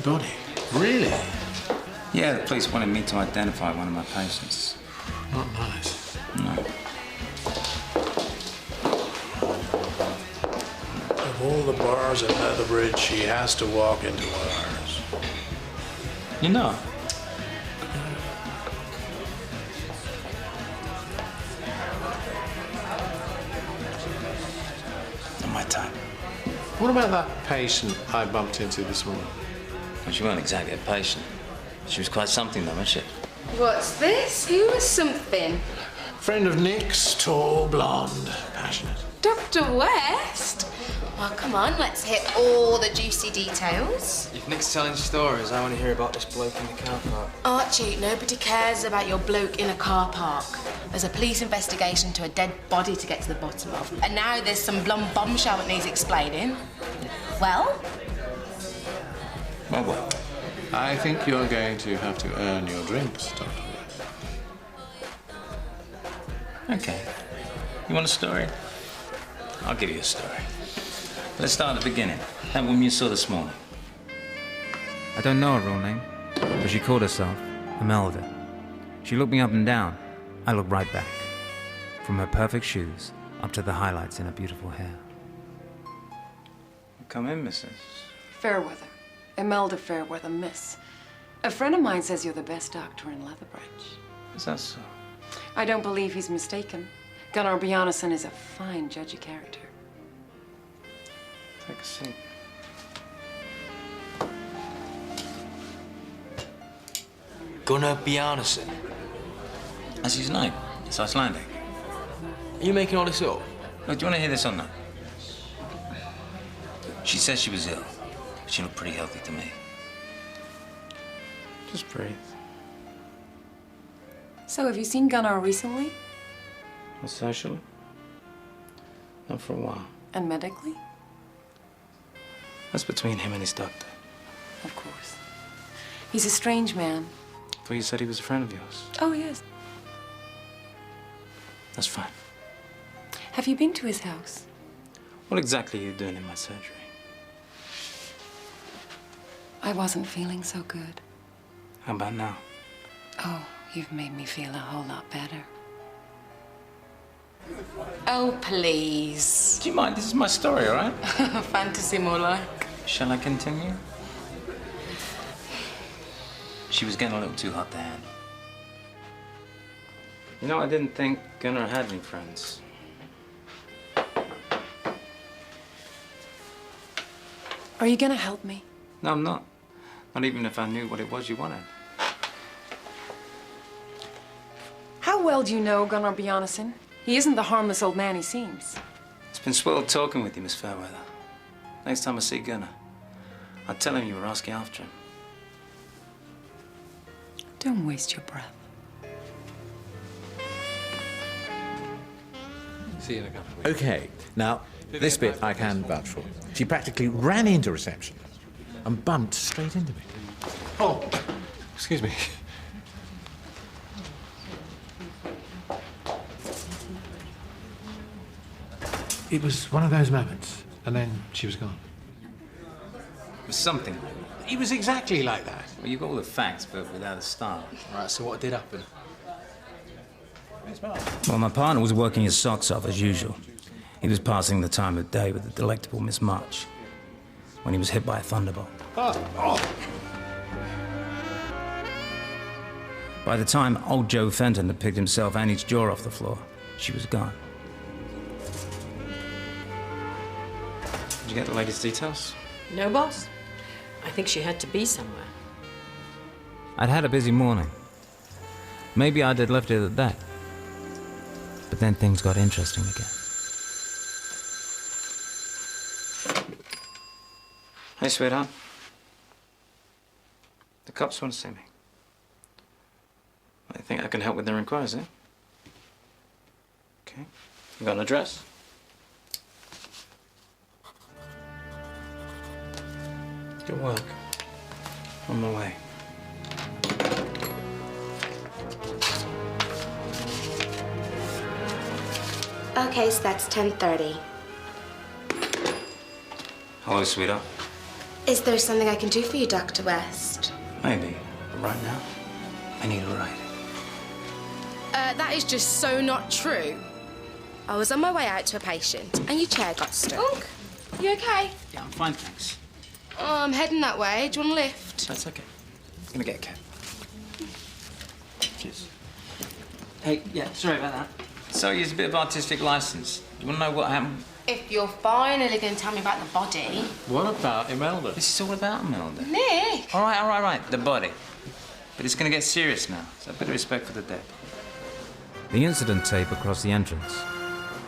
body. Really? Yeah, the police wanted me to identify one of my patients. Not nice. No. Of all the bars at Leatherbridge, she has to walk into ours. You know? Not my type. What about that patient I bumped into this morning? Well, she wasn't exactly a patient. She was quite something, though, wasn't she? What's this? Who is something? Friend of Nick's, tall, blonde, passionate. Dr. West? Well, come on, let's hit all the juicy details. If Nick's telling stories, I want to hear about this bloke in the car park. Archie, nobody cares about your bloke in a car park. There's a police investigation to a dead body to get to the bottom of. And now there's some blonde bombshell that needs explaining. Well? Well, what? I think you're going to have to earn your drinks, Dr. West. Okay. You want a story? I'll give you a story. Let's start at the beginning. That woman you saw this morning. I don't know her real name, but she called herself Imelda. She looked me up and down. I looked right back. From her perfect shoes up to the highlights in her beautiful hair. Come in, Mrs. Fairweather. Imelda Fairweather, miss. A friend of mine says you're the best doctor in Leatherbridge. Is that so? I don't believe he's mistaken. Gunnar Bjarnason is a fine judge of character. Take a seat. Gunnar Bjarnason. That's his name. It's Icelandic. Are you making all this up? Look, do you want to hear this or not? She says she was ill. She looked pretty healthy to me. Just breathe. So, have you seen Gunnar recently? Well, socially? Not for a while. And medically? That's between him and his doctor. Of course. He's a strange man. I thought you said he was a friend of yours. Oh, yes. That's fine. Have you been to his house? What exactly are you doing in my surgery? I wasn't feeling so good. How about now? Oh, you've made me feel a whole lot better. Oh, please. Do you mind? This is my story, all right? Fantasy more like. Shall I continue? She was getting a little too hot to handle. You know, I didn't think Gunnar had any friends. Are you gonna help me? No, I'm not. Not even if I knew what it was you wanted. How well do you know Gunnar Bjarnason? He isn't the harmless old man he seems. It's been swell talking with you, Miss Fairweather. Next time I see Gunnar, I'll tell him you were asking after him. Don't waste your breath. See you in a couple of weeks. OK, now, this bit I can vouch for. She practically ran into reception and bumped straight into me. Oh, excuse me. It was one of those moments, and then she was gone. It was something. It was exactly like that. Well, you've got all the facts, but without a start. Right, so what did happen? Well, my partner was working his socks off as usual. He was passing the time of day with the delectable Miss March when he was hit by a thunderbolt. By the time old Joe Fenton had picked himself and his jaw off the floor, she was gone. Did you get the latest details? No, boss. I think she had to be somewhere. I'd had a busy morning. Maybe I'd have left it at that. But then things got interesting again. Hey, sweetheart. The cops want to see me. I think I can help with their inquiries, eh? Okay. You got an address? Good work. On my way. Okay, so that's 10:30. Hello, sweetheart. Is there something I can do for you, Dr. West? Maybe, but right now, I need a ride. That is just so not true. I was on my way out to a patient and your chair got stuck. Oh, you okay? Yeah, I'm fine, thanks. Oh, I'm heading that way. Do you want a lift? That's okay. I'm gonna get a cab. Cheers. Hey, yeah, sorry about that. So, you use a bit of artistic license. You wanna know what happened? If you're finally going to tell me about the body. What about Imelda? This is all about Imelda. Nick! All right, the body. But it's gonna get serious now, so a bit of respect for the dead. The incident tape across the entrance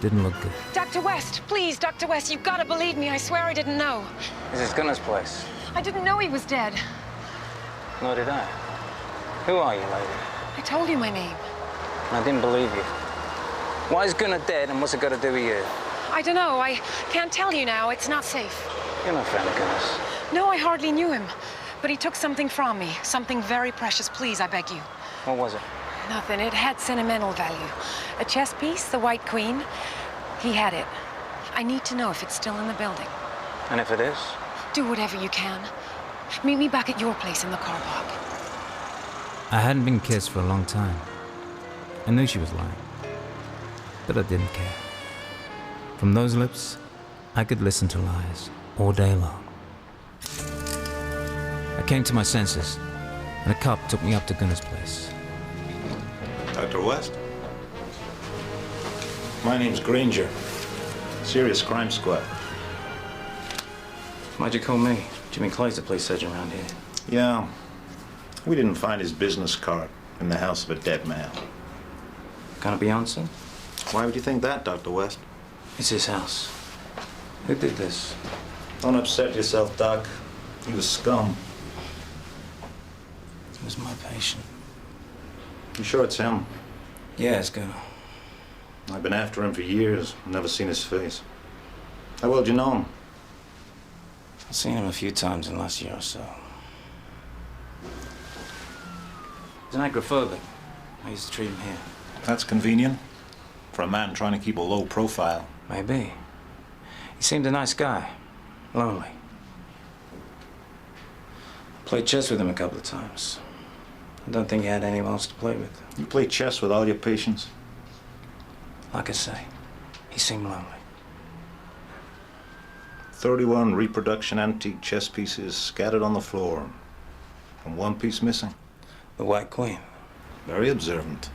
didn't look good. Dr. West, please, Dr. West, you've got to believe me. I swear I didn't know. This is Gunnar's place. I didn't know he was dead. Nor did I. Who are you, lady? I told you my name. I didn't believe you. Why is Gunnar dead and what's it got to do with you? I don't know. I can't tell you now. It's not safe. You're no friend of Gunnar's. No, I hardly knew him. But he took something from me. Something very precious. Please, I beg you. What was it? Nothing. It had sentimental value. A chess piece, the White Queen. He had it. I need to know if it's still in the building. And if it is? Do whatever you can. Meet me back at your place in the car park. I hadn't been kissed for a long time. I knew she was lying, but I didn't care. From those lips, I could listen to lies all day long. I came to my senses, and a cop took me up to Gunnar's place. Dr. West? My name's Granger. Serious Crime Squad. Why'd you call me? Jimmy Clay's the police surgeon around here. Yeah. We didn't find his business card in the house of a dead man. Gonna be answered? Why would you think that, Dr. West? It's his house. Who did this? Don't upset yourself, Doc. He was scum. He was my patient. You sure it's him? Yeah, it's Gunnar. I've been after him for years. Never seen his face. How well do you know him? I've seen him a few times in the last year or so. He's an agoraphobic. I used to treat him here. That's convenient. For a man trying to keep a low profile. Maybe. He seemed a nice guy. Lonely. I played chess with him a couple of times. I don't think he had anyone else to play with. You play chess with all your patients? Like I say, he seemed lonely. 31 reproduction antique chess pieces scattered on the floor. And one piece missing. The White Queen. Very observant.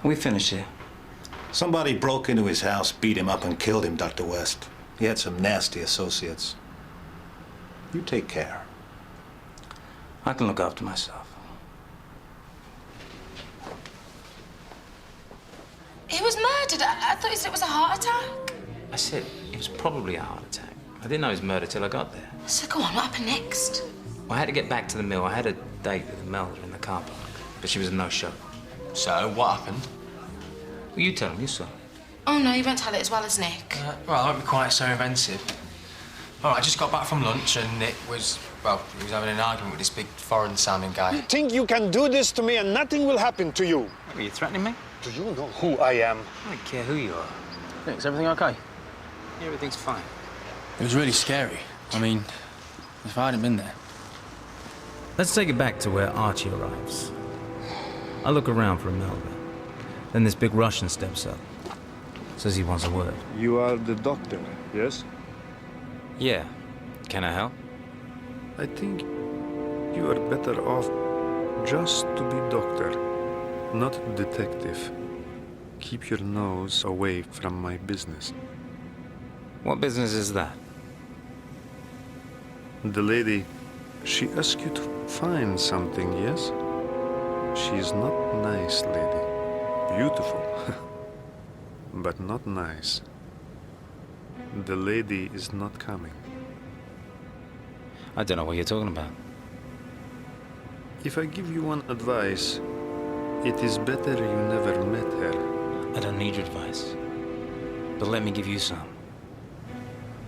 We finished here. Somebody broke into his house, beat him up, and killed him, Dr. West. He had some nasty associates. You take care. I can look after myself. He was murdered. I thought you said it was a heart attack. I said it was probably a heart attack. I didn't know he was murdered till I got there. So go on, what happened next? I had to get back to the mill. I had a date with Imelda in the car park, but she was a no-show. So, what happened? Well, you tell him, you saw. Oh, no, you won't tell it as well as Nick. Well, I won't be quite so inventive. All right, I just got back from lunch and Nick was, well, he was having an argument with this big foreign-sounding guy. You think you can do this to me and nothing will happen to you? Are you threatening me? Do you know who I am? I don't care who you are. Nick, is everything okay? Yeah, everything's fine. It was really scary. I mean, if I hadn't been there. Let's take it back to where Archie arrives. I look around for Imelda. Then this big Russian steps up. Says he wants a word. You are the doctor, yes? Yeah. Can I help? I think you are better off just to be doctor, not detective. Keep your nose away from my business. What business is that? The lady, she asked you to find something, yes? She is not nice, lady. Beautiful, but not nice. The lady is not coming. I don't know what you're talking about. If I give you one advice, it is better you never met her. I don't need your advice. But let me give you some.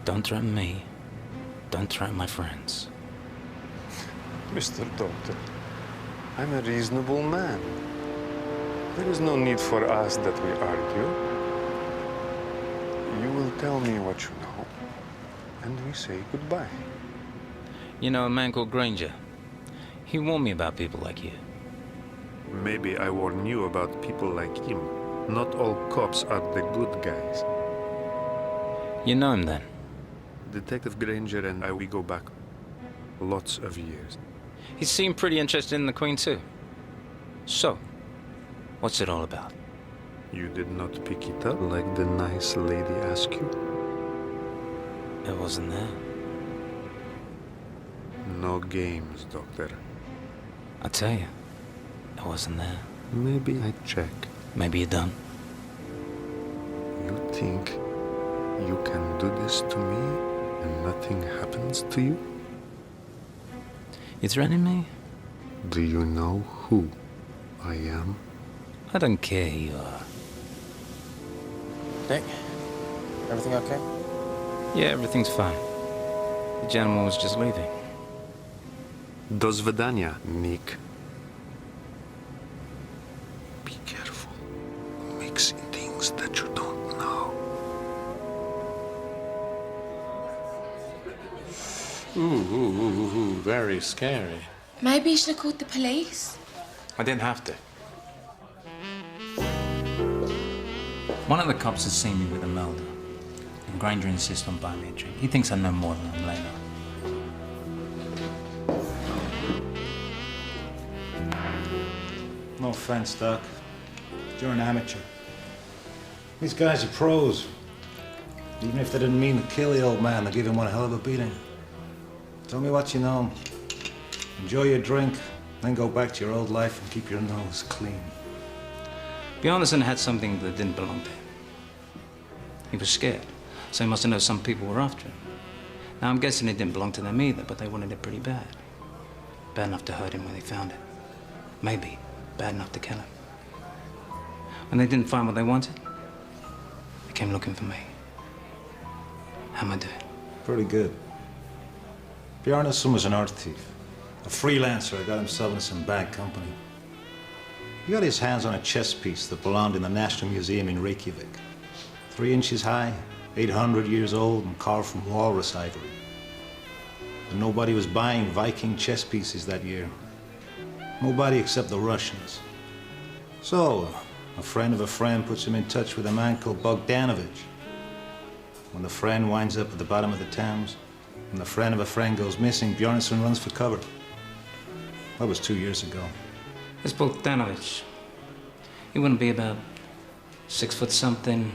Don't threaten me. Don't threaten my friends. Mr. Doctor, I'm a reasonable man. There is no need for us that we argue. You will tell me what you know, and we say goodbye. You know a man called Granger? He warned me about people like you. Maybe I warn you about people like him. Not all cops are the good guys. You know him then? Detective Granger and I, we go back lots of years. He seemed pretty interested in the Queen too. So, what's it all about? You did not pick it up like the nice lady asked you? It wasn't there. No games, Doctor. I tell you, it wasn't there. Maybe I check. Maybe you're done. You think you can do this to me and nothing happens to you? You threatening me? Do you know who I am? I don't care who you are. Nick, everything okay? Yeah, everything's fine. The gentleman was just leaving. Do svidania, Nick. Be careful. Mixing things that you don't know. Ooh, very scary. Maybe you should have called the police. I didn't have to. One of the cops has seen me with Imelda, and Granger insists on buying me a drink. He thinks I know more than I'm laying on. No offense, Doc. You're an amateur. These guys are pros. Even if they didn't mean to kill the old man, they give him one hell of a beating. Tell me what you know. Enjoy your drink, then go back to your old life and keep your nose clean. Bjarnason had something that didn't belong to him. He was scared, so he must have known some people were after him. Now, I'm guessing it didn't belong to them either, but they wanted it pretty bad. Bad enough to hurt him when they found it. Maybe bad enough to kill him. When they didn't find what they wanted, they came looking for me. How am I doing? Pretty good. Bjarnason was an art thief. A freelancer that got himself into some bad company. He got his hands on a chess piece that belonged in the National Museum in Reykjavik. 3 inches high, 800 years old, and carved from walrus ivory. But nobody was buying Viking chess pieces that year. Nobody except the Russians. So, a friend of a friend puts him in touch with a man called Bogdanovich. When the friend winds up at the bottom of the Thames, and the friend of a friend goes missing, Bjarnason runs for cover. That was 2 years ago. This Bogdanovich, he wouldn't be about 6 foot something,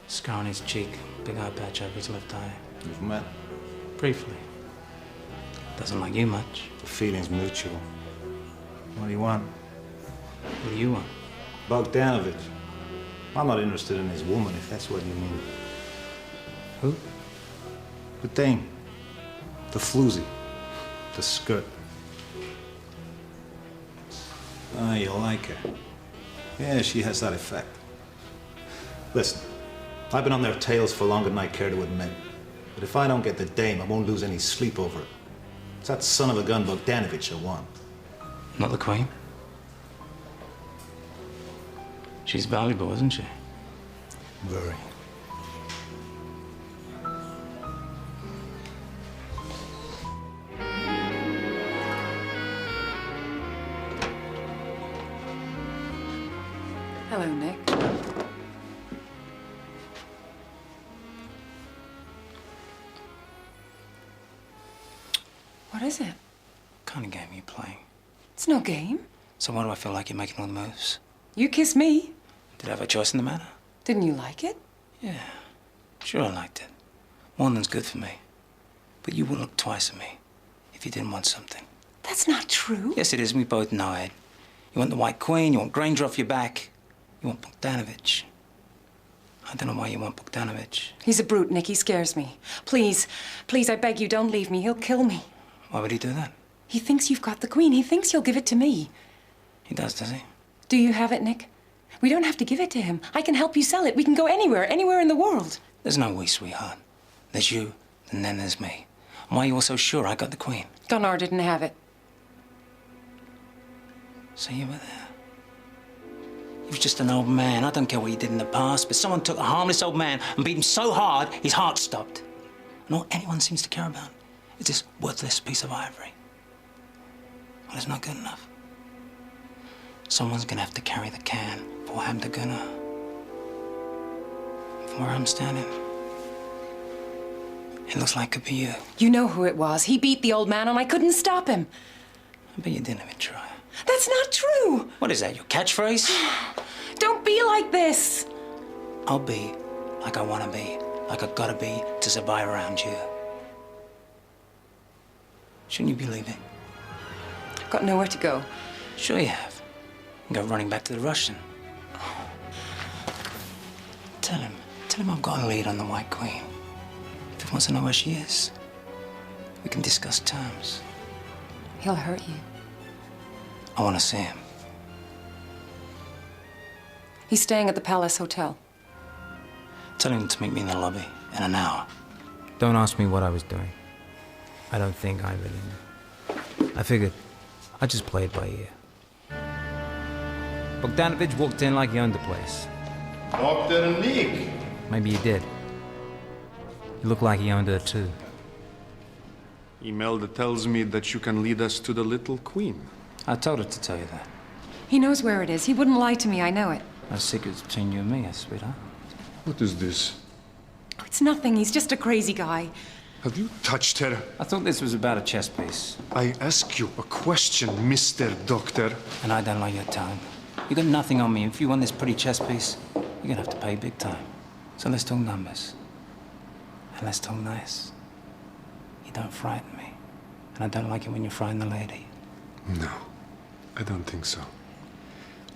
scar on his cheek, big eye patch over his left eye. You've met? Briefly. Doesn't like you much. The feeling's mutual. What do you want? What do you want? Bogdanovich. I'm not interested in his woman, if that's what you mean. Who? The thing. The floozy. The skirt. Ah, you like her. Yeah, she has that effect. Listen, I've been on their tails for longer than I care to admit. But if I don't get the dame, I won't lose any sleep over it. It's that son of a gun Bogdanovich I want. Not the Queen? She's valuable, isn't she? Very. Hello, Nick. What is it? What kind of game are you playing? It's no game. So why do I feel like you're making all the moves? You kissed me. Did I have a choice in the matter? Didn't you like it? Yeah, sure I liked it. More than's good for me. But you wouldn't look twice at me if you didn't want something. That's not true. Yes, it is. We both know it. You want the White Queen, you want Granger off your back. You want Bogdanovich. I don't know why you want Bogdanovich. He's a brute, Nick. He scares me. Please, please, I beg you, don't leave me. He'll kill me. Why would he do that? He thinks you've got the Queen. He thinks you'll give it to me. He does he? Do you have it, Nick? We don't have to give it to him. I can help you sell it. We can go anywhere, anywhere in the world. There's no we, sweetheart. There's you, and then there's me. And why are you all so sure I got the Queen? Gunnar didn't have it. So you were there. He was just an old man. I don't care what he did in the past, but someone took a harmless old man and beat him so hard, his heart stopped. And all anyone seems to care about is this worthless piece of ivory. Well, it's not good enough. Someone's gonna have to carry the can for I'm the gunner. From where I'm standing, it looks like it could be you. You know who it was. He beat the old man and I couldn't stop him. I bet you didn't even try. That's not true. What is that, your catchphrase? Don't be like this. I'll be like I want to be, like I gotta be to survive around you. Shouldn't you be leaving? I've got nowhere to go. Sure you have. You go running back to the Russian. Tell him I've got a lead on the White Queen. If he wants to know where she is, we can discuss terms. He'll hurt you. I want to see him. He's staying at the Palace Hotel. Tell him to meet me in the lobby in an hour. Don't ask me what I was doing. I don't think I really knew. I figured I'd just play it by ear. Bogdanovich walked in like he owned the place. Dr. Nick! Maybe he did. He looked like he owned her too. Imelda tells me that you can lead us to the little queen. I told her to tell you that. He knows where it is. He wouldn't lie to me, I know it. No secrets between you and me, sweetheart. What is this? Oh, it's nothing. He's just a crazy guy. Have you touched her? I thought this was about a chess piece. I ask you a question, Mr. Doctor. And I don't like your tone. You got nothing on me. If you want this pretty chess piece, you're gonna have to pay big time. So let's talk numbers. And let's talk nice. You don't frighten me. And I don't like it when you frighten the lady. No, I don't think so.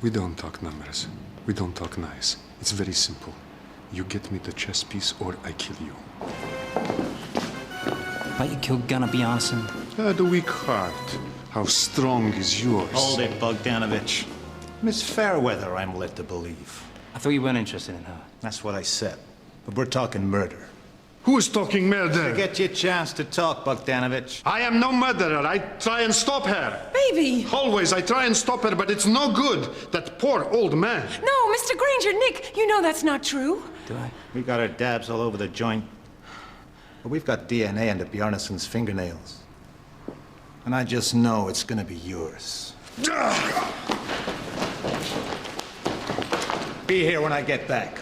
We don't talk numbers. We don't talk nice. It's very simple. You get me the chess piece or I kill you. Like you killed Gunnar Bjarnason. The weak heart. How strong is yours? Hold it, Bogdanovich. Miss Fairweather, I'm led to believe. I thought you weren't interested in her. That's what I said. But we're talking murder. Who is talking murder? Get you a chance to talk, Bogdanovich. I am no murderer. I try and stop her. Baby! Always, I try and stop her, but it's no good. That poor old man. No, Mr. Granger, Nick, you know that's not true. Do I? We got our dabs all over the joint. But we've got DNA under Bjarnason's fingernails. And I just know it's gonna be yours. Be here when I get back.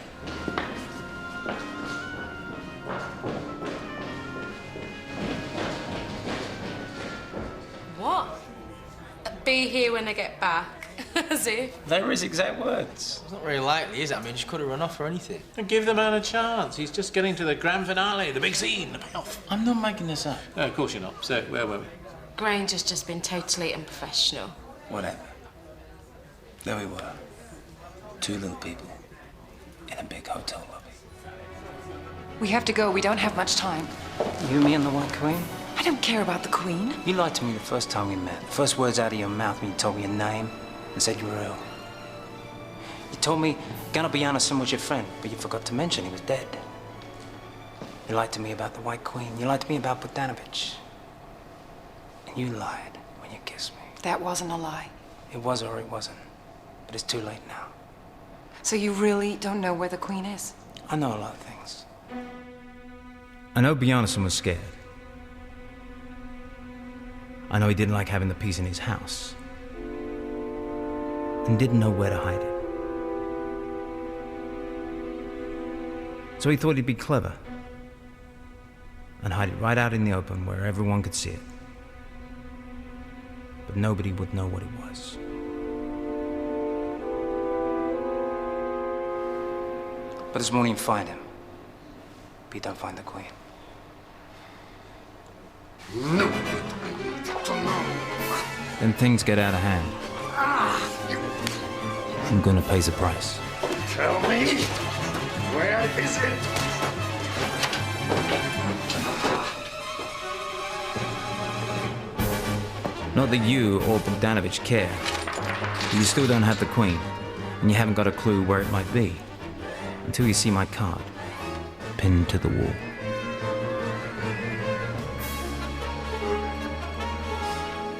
What? Be here when I get back. As if. They were his exact words. It's not very likely, is it? I mean, she could have run off or anything. And give the man a chance. He's just getting to the grand finale, the big scene, the payoff. I'm not making this up. No, of course you're not. So, where were we? Granger's just been totally unprofessional. Whatever. There we were. Two little people in a big hotel lobby. We have to go. We don't have much time. You, me, and the White Queen? I don't care about the Queen. You lied to me the first time we met. The first words out of your mouth when you told me your name and said you were ill. You told me Gunnar Bjarnason was your friend, but you forgot to mention he was dead. You lied to me about the White Queen. You lied to me about Bogdanovich. And you lied when you kissed me. That wasn't a lie. It was or it wasn't. But it's too late now. So you really don't know where the Queen is? I know a lot of things. I know Bjarnason was scared. I know he didn't like having the piece in his house. And didn't know where to hide it. So he thought he'd be clever. And hide it right out in the open where everyone could see it. But nobody would know what it was. But this morning you find him. But you don't find the Queen. No. Then things get out of hand. And Gunnar pays the price. Tell me, where is it? Not that you or Bogdanovich care. But you still don't have the Queen, and you haven't got a clue where it might be. Until you see my card, pinned to the wall.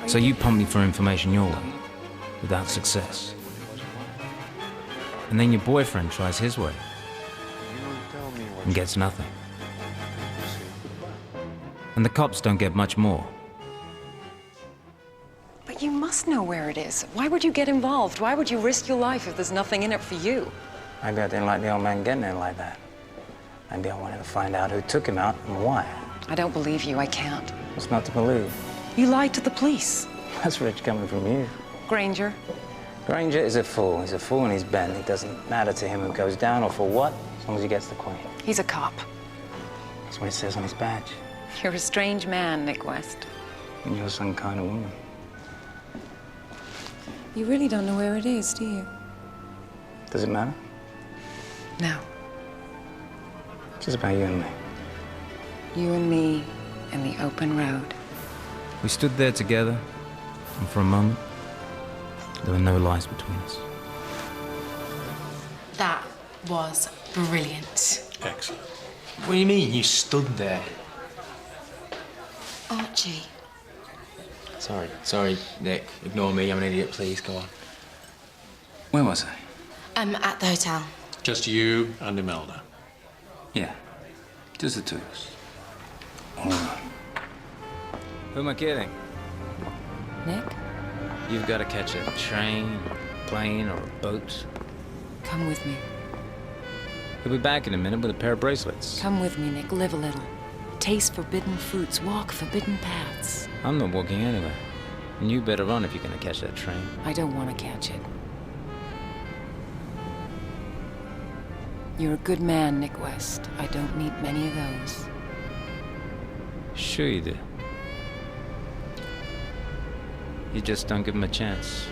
So you pump me for information your way, without success. And then your boyfriend tries his way, and gets nothing. And the cops don't get much more. But you must know where it is. Why would you get involved? Why would you risk your life if there's nothing in it for you? Maybe I didn't like the old man getting there like that. Maybe I wanted to find out who took him out and why. I don't believe you. I can't. What's not to believe? You lied to the police. That's rich coming from you. Granger. Granger is a fool. He's a fool and he's bent. It doesn't matter to him who goes down or for what, as long as he gets the Queen. He's a cop. That's what it says on his badge. You're a strange man, Nick West. And you're some kind of woman. You really don't know where it is, do you? Does it matter? No. It's just about you and me. You and me and the open road. We stood there together, and for a moment, there were no lies between us. That was brilliant. Excellent. What do you mean, you stood there? Archie. Sorry, Nick. Ignore me, I'm an idiot, please, go on. Where was I? At the hotel. Just you and Imelda. Yeah. Just the two of us. All right. Who am I kidding? Nick, You've got to catch a train, a plane, or a boat. come with me. He'll be back in a minute with a pair of bracelets. Come with me, Nick. Live a little. Taste forbidden fruits. Walk forbidden paths. I'm not walking anywhere. And you better run if you're going to catch that train. I don't want to catch it. You're a good man, Nick West. I don't meet many of those. Sure you do. You just don't give him a chance.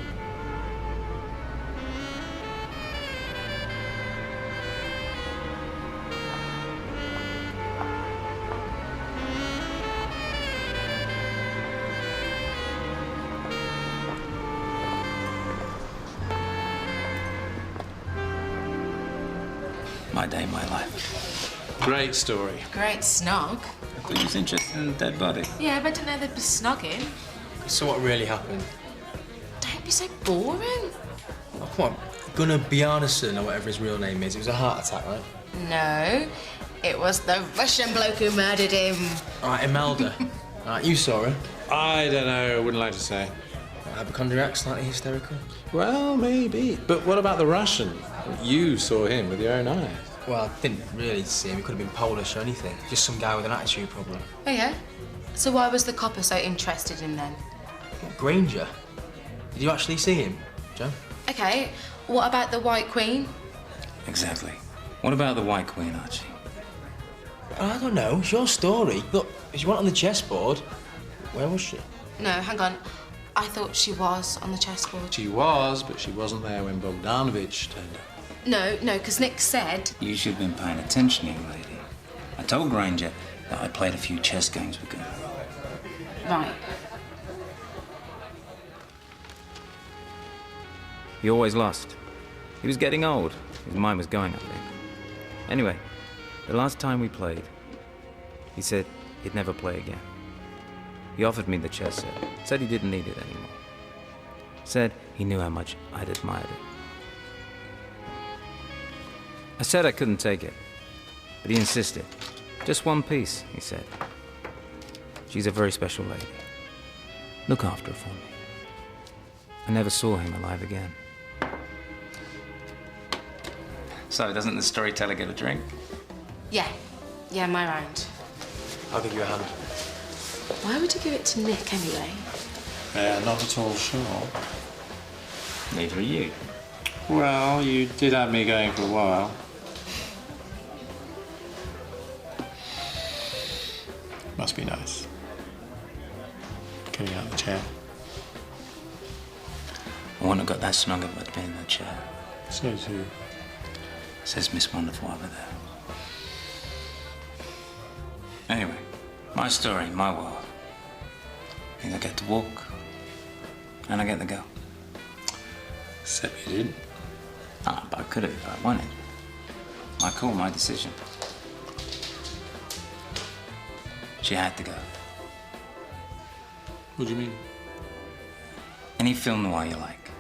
My day, my life. Great story. Great snog. I thought you was interested in the dead body. Yeah, but I didn't know they'd be snogging. So what really happened? Don't be so boring. Oh, come on. Gunnar Bjarnason, or whatever his real name is, it was a heart attack, right? No, it was the Russian bloke who murdered him. All right, Imelda. All right, you saw her. I don't know, I wouldn't like to say. Hypochondriac, slightly hysterical. Well, maybe. But what about the Russian? You saw him with your own eyes. Well, I didn't really see him. He could have been Polish or anything. Just some guy with an attitude problem. Oh, yeah? So why was the copper so interested in them? Granger? Did you actually see him, Joe? Okay, what about the White Queen? Exactly. What about the White Queen, Archie? I don't know. It's your story. Look, if you weren't on the chessboard, where was she? No, hang on. I thought she was on the chessboard. She was, but she wasn't there when Bogdanovich turned up. No, because Nick said... You should have been paying attention, young lady. I told Granger that I played a few chess games with her. Right. He always lost. He was getting old. His mind was going, I think. Anyway, the last time we played, he said he'd never play again. He offered me the chess set. Said he didn't need it anymore. Said he knew how much I'd admired it. I said I couldn't take it, but he insisted. Just one piece, he said. She's a very special lady. Look after her for me. I never saw him alive again. So, doesn't the storyteller get a drink? Yeah. Yeah, my round. I'll give you a hand. Why would you give it to Nick anyway? Not at all sure. Neither are you. Well, you did have me going for a while. Must be nice. Getting out of the chair. I wouldn't have got that snug if I'd been in the chair. So too. Says Miss Wonderful over there. Anyway, my story, my world. I think I get to walk, and I get to go. Except you didn't. Ah, but I could have if I wanted. My call, my decision. She had to go. What do you mean? Any film noir you like,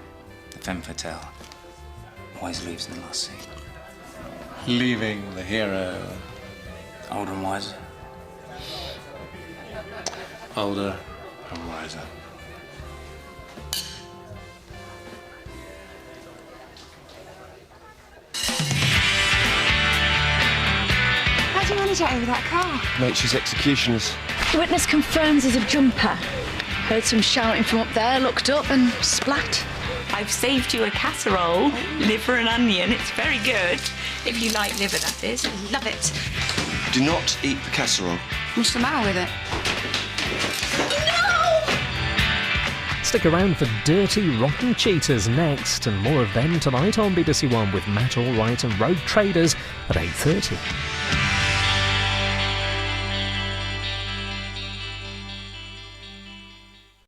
the femme fatale, always leaves in the last scene. Leaving the hero. Older and wiser. older and wiser. How do you manage out with that car? Nature's executioners. The witness confirms he's a jumper. Heard some shouting from up there, looked up and splat. I've saved you a casserole, liver and onion. It's very good. If you like liver, that is. Love it. Do not eat the casserole. What's the matter with it? Stick around for Dirty Rotten Cheaters next, and more of them tonight on BBC1 with Matt Allwright and Rogue Traders at 8:30.